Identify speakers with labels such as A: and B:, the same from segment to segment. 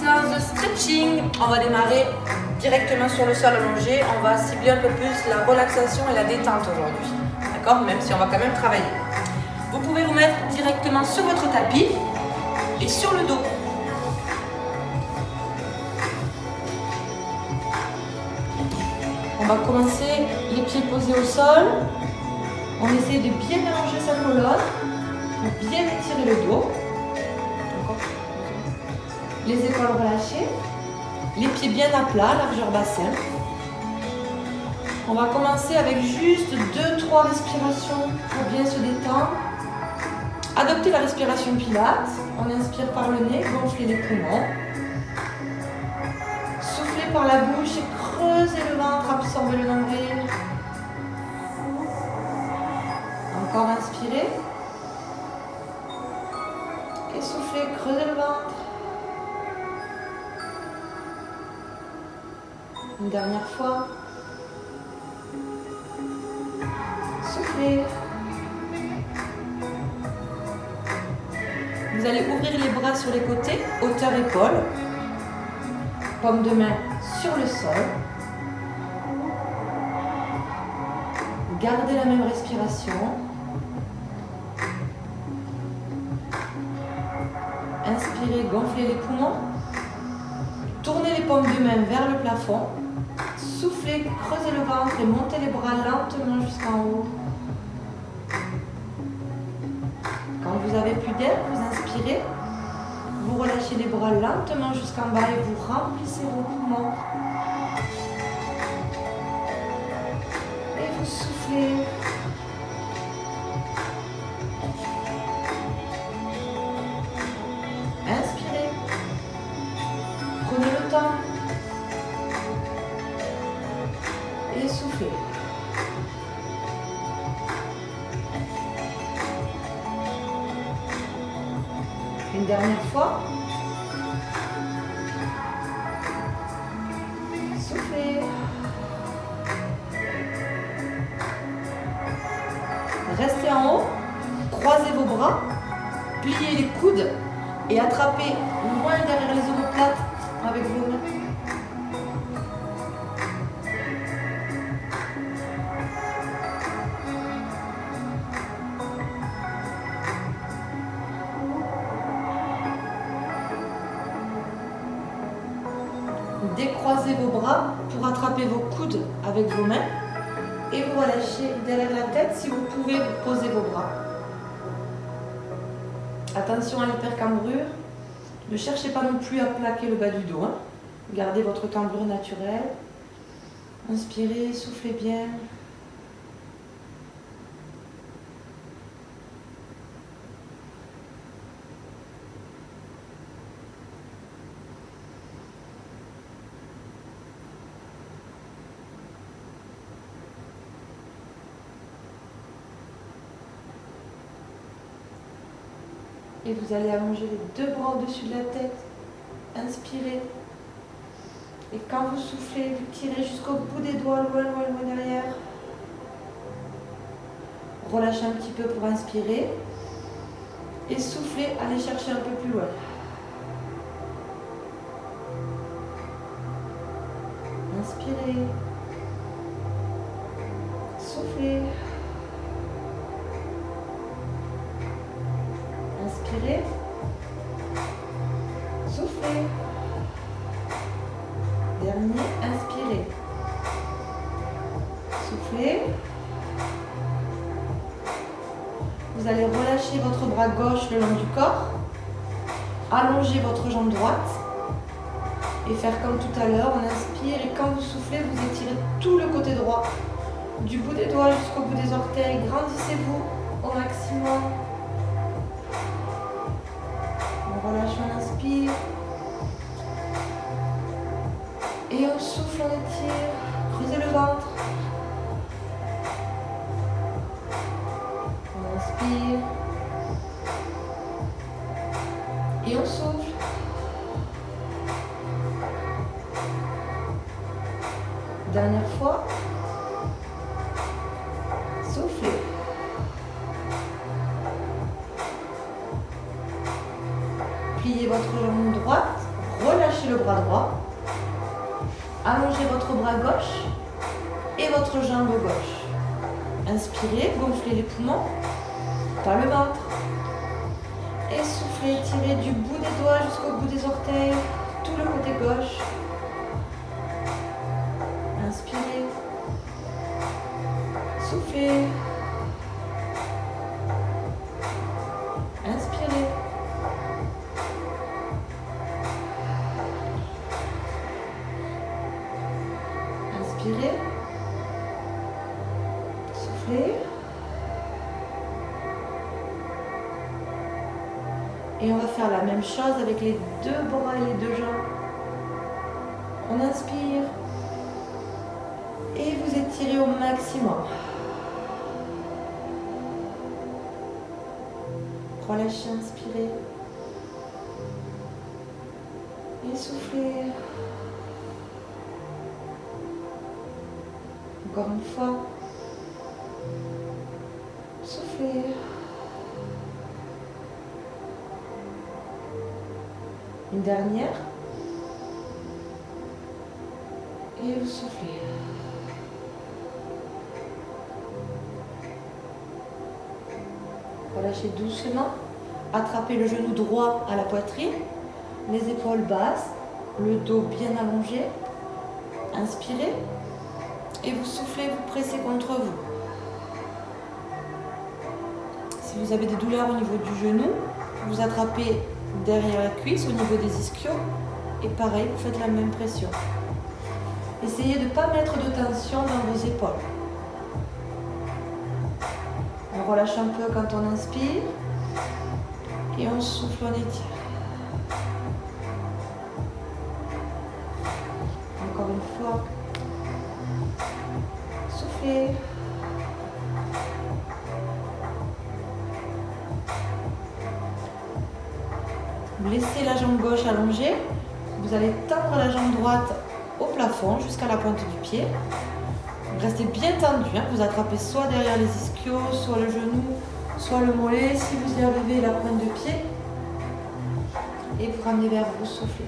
A: séquence de stretching. On va démarrer directement sur le sol allongé. On va cibler un peu plus la relaxation et la détente aujourd'hui. D'accord? Même si on va quand même travailler. Vous pouvez vous mettre directement sur votre tapis et sur le dos. On va commencer les pieds posés au sol. On essaie de bien allonger sa colonne, de bien étirer le dos. Les épaules relâchées, les pieds bien à plat, largeur bassin. On va commencer avec juste 2-3 respirations pour bien se détendre. Adoptez la respiration Pilates. On inspire par le nez, gonflez les poumons. Soufflez par la bouche et creusez le ventre, absorbez le nombril. Encore inspirez. Et soufflez, creusez le ventre. Une dernière fois. Soufflez. Vous allez ouvrir les bras sur les côtés, hauteur épaule. Paume de main sur le sol. Gardez la même respiration. Inspirez, gonflez les poumons. Tournez les paumes de main vers le plafond. Soufflez, creusez le ventre et montez les bras lentement jusqu'en haut. Quand vous avez plus d'air, vous inspirez. Vous relâchez les bras lentement jusqu'en bas et vous remplissez vos poumons. Et vous soufflez. Inspirez. Prenez le temps. Et soufflez. Une dernière fois. Soufflez. Restez en haut. Croisez vos bras. Pliez les coudes. Et attrapez loin derrière les omoplates avec vos mains. Décroisez vos bras pour attraper vos coudes avec vos mains et vous relâchez derrière la tête. Si vous pouvez, vous posez vos bras. Attention à l'hypercambrure. Ne cherchez pas non plus à plaquer le bas du dos. Hein. Gardez votre cambrure naturelle. Inspirez, soufflez bien. Et vous allez allonger les deux bras au-dessus de la tête. Inspirez. Et quand vous soufflez, vous tirez jusqu'au bout des doigts, loin, loin, loin derrière. Relâchez un petit peu pour inspirer. Et soufflez, allez chercher un peu plus loin. Inspirez. Soufflez. Inspirez, soufflez. Dernier, inspirez. Soufflez. Vous allez relâcher votre bras gauche le long du corps. Allongez votre jambe droite. Et faire comme tout à l'heure, on inspire et quand vous soufflez, vous étirez tout le côté droit. Du bout des doigts jusqu'au bout des orteils. Grandissez-vous au maximum. On relâche, on inspire. Et on souffle, on étire. Creusez le ventre. On inspire. Et on souffle. Dernière fois. Soufflez. Pliez votre jambe droite, relâchez le bras droit. Allongez votre bras gauche et votre jambe gauche. Inspirez, gonflez les poumons, pas le ventre. Et soufflez, tirez du bout des doigts jusqu'au bout des orteils, tout le côté gauche. Inspirez. Soufflez. Inspirez. Inspirez. Soufflez. Et on va faire la même chose avec les deux bras et les deux jambes. On inspire. Et vous étirez au maximum. Relâchez, inspirez. Et soufflez. Encore une fois. Soufflez. Une dernière. Et vous soufflez. Relâchez doucement. Attrapez le genou droit à la poitrine. Les épaules basses. Le dos bien allongé. Inspirez. Et vous soufflez, vous pressez contre vous. Si vous avez des douleurs au niveau du genou, vous attrapez derrière la cuisse au niveau des ischios. Et pareil, vous faites la même pression. Essayez de ne pas mettre de tension dans vos épaules. On relâche un peu quand on inspire. Et on souffle, on étire. Encore une fois. Soufflez. Vous laissez la jambe gauche allongée. Vous allez tendre la jambe droite au plafond jusqu'à la pointe du pied. Restez bien tendu. Vous attrapez soit derrière les ischios, soit le genou, soit le mollet. Si vous y arrivez, la pointe de pied. Et vous ramenez vers vous, soufflez.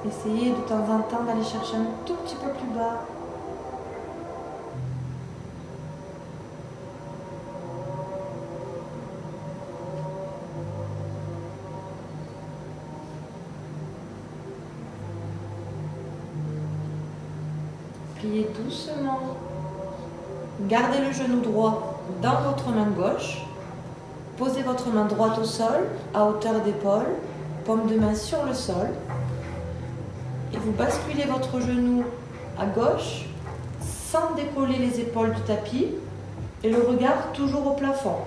A: Essayez de temps en temps d'aller chercher un tout petit peu plus bas. Pliez doucement. Gardez le genou droit dans votre main gauche. Posez votre main droite au sol, à hauteur d'épaule, paume de main sur le sol. Et vous basculez votre genou à gauche sans décoller les épaules du tapis et le regard toujours au plafond.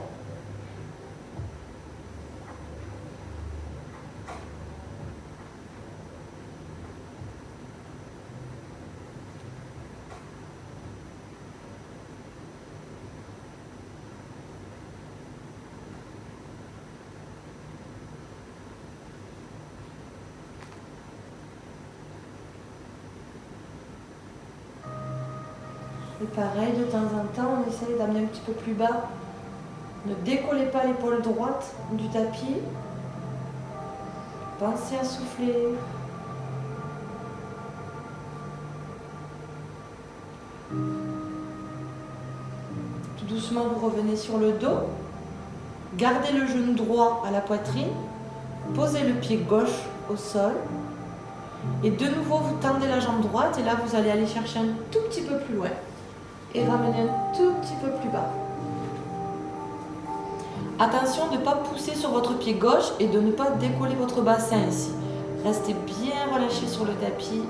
A: Et pareil, de temps en temps, on essaye d'amener un petit peu plus bas. Ne décollez pas l'épaule droite du tapis. Pensez à souffler. Tout doucement, vous revenez sur le dos. Gardez le genou droit à la poitrine. Posez le pied gauche au sol. Et de nouveau, vous tendez la jambe droite. Et là, vous allez aller chercher un tout petit peu plus loin. Et ramener un tout petit peu plus bas. Attention de ne pas pousser sur votre pied gauche et de ne pas décoller votre bassin ici. Restez bien relâché sur le tapis.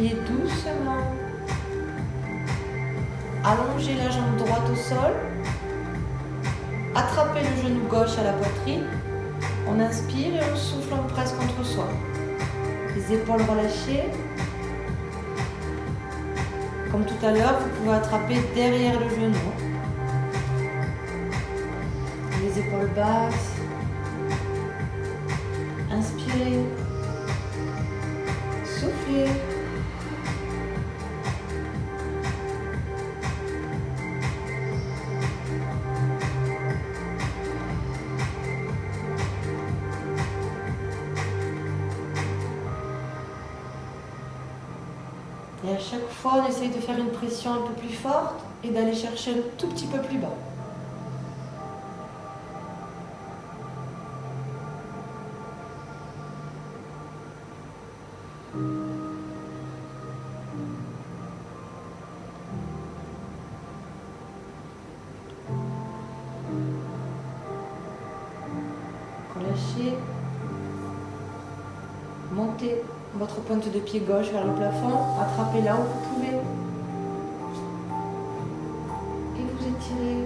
A: Pliez doucement. Allongez la jambe droite au sol. Attrapez le genou gauche à la poitrine. On inspire et on souffle, on presse contre soi. Les épaules relâchées. Comme tout à l'heure, vous pouvez attraper derrière le genou. Les épaules basses. Inspirez. Soufflez. Et à chaque fois, on essaye de faire une pression un peu plus forte et d'aller chercher un tout petit peu plus bas. Relâchez. Montez votre pointe de pied gauche vers le plafond. Attrapez là où vous pouvez. Et vous étirez.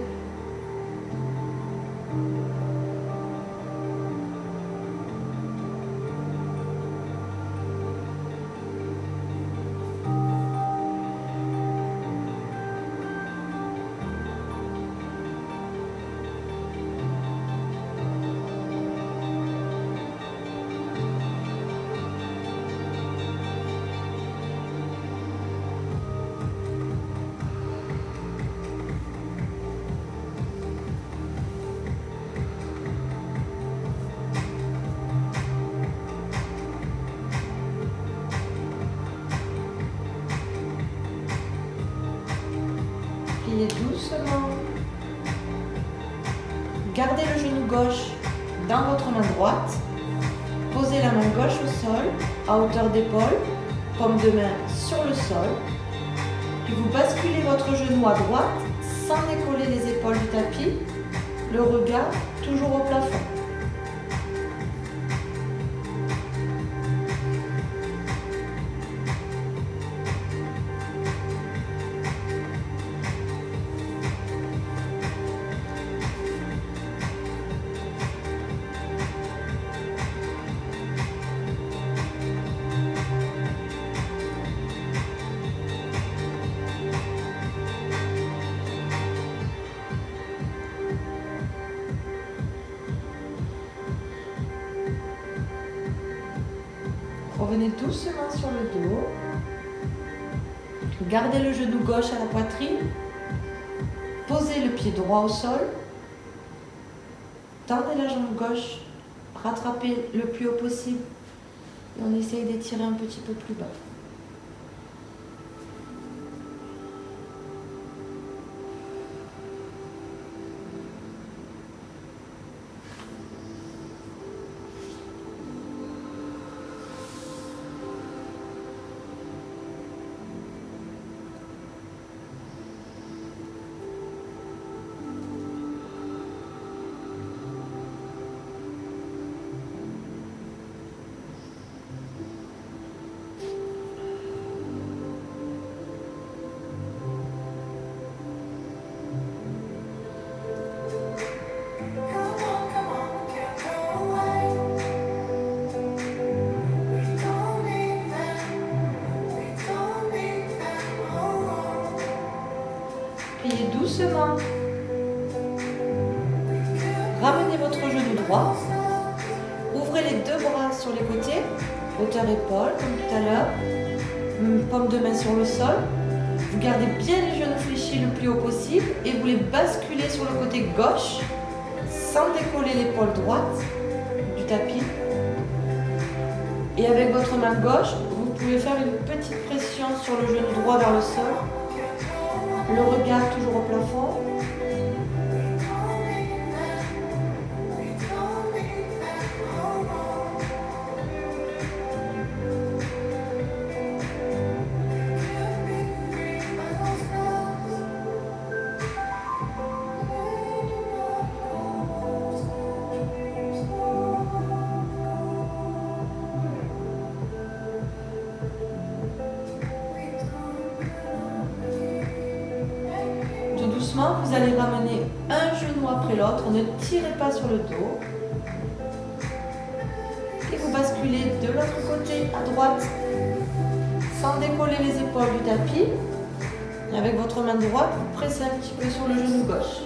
A: Pliez doucement. Gardez le genou gauche dans votre main droite. Posez la main gauche au sol, à hauteur d'épaule, paume de main sur le sol. Puis vous basculez votre genou à droite sans décoller les épaules du tapis. Le regard toujours au plafond. Revenez doucement sur le dos. Gardez le genou gauche à la poitrine. Posez le pied droit au sol. Tendez la jambe gauche. Rattrapez le plus haut possible. Et on essaye d'étirer un petit peu plus bas. Pliez doucement. Ramenez votre genou droit. Ouvrez les deux bras sur les côtés, hauteur épaule comme tout à l'heure. Paume de main sur le sol. Vous gardez bien les genoux fléchis le plus haut possible et vous les basculez sur le côté gauche sans décoller l'épaule droite du tapis. Et avec votre main gauche, vous pouvez faire une petite pression sur le genou droit vers le sol. Le regard toujours au plafond. allez ramener un genou après l'autre. Ne tirez pas sur le dos. Et vous basculez de l'autre côté à droite sans décoller les épaules du tapis. Et avec votre main droite, vous pressez un petit peu sur le genou gauche.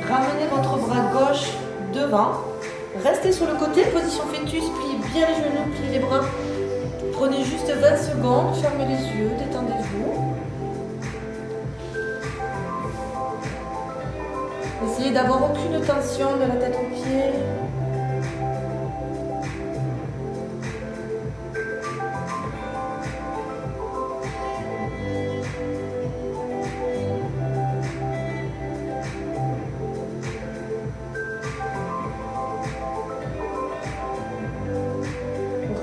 A: Ramenez votre bras gauche devant. Restez sur le côté, position fœtus, pliez bien les genoux, pliez les bras. Prenez juste 20 secondes, fermez les yeux, détendez-vous. Essayez d'avoir aucune tension de la tête aux pieds.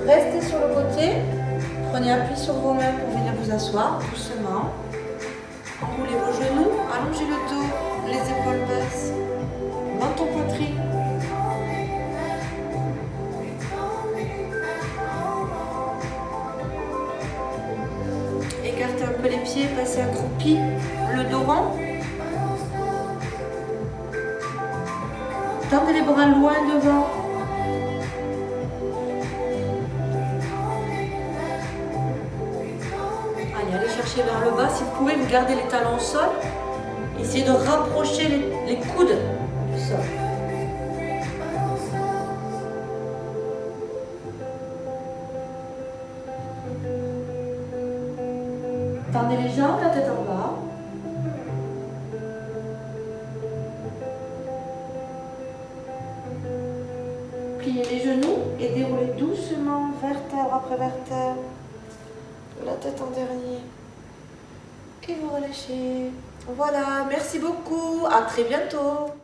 A: Restez sur le côté, prenez appui sur vos mains pour venir vous asseoir doucement. Enroulez vos genoux, allongez le dos, les épaules basses, menton poitrine. Écartez un peu les pieds, passez accroupi, le dos rond. Tendez les bras loin devant. Allez chercher vers le bas. Si vous pouvez, vous gardez les talons au sol. Essayez de rapprocher les coudes du sol. Tendez les jambes, la tête en bas. Pliez les genoux et déroulez doucement, vertèbre après vertèbre. La tête en dernier. Et vous relâchez. Voilà, merci beaucoup. À très bientôt.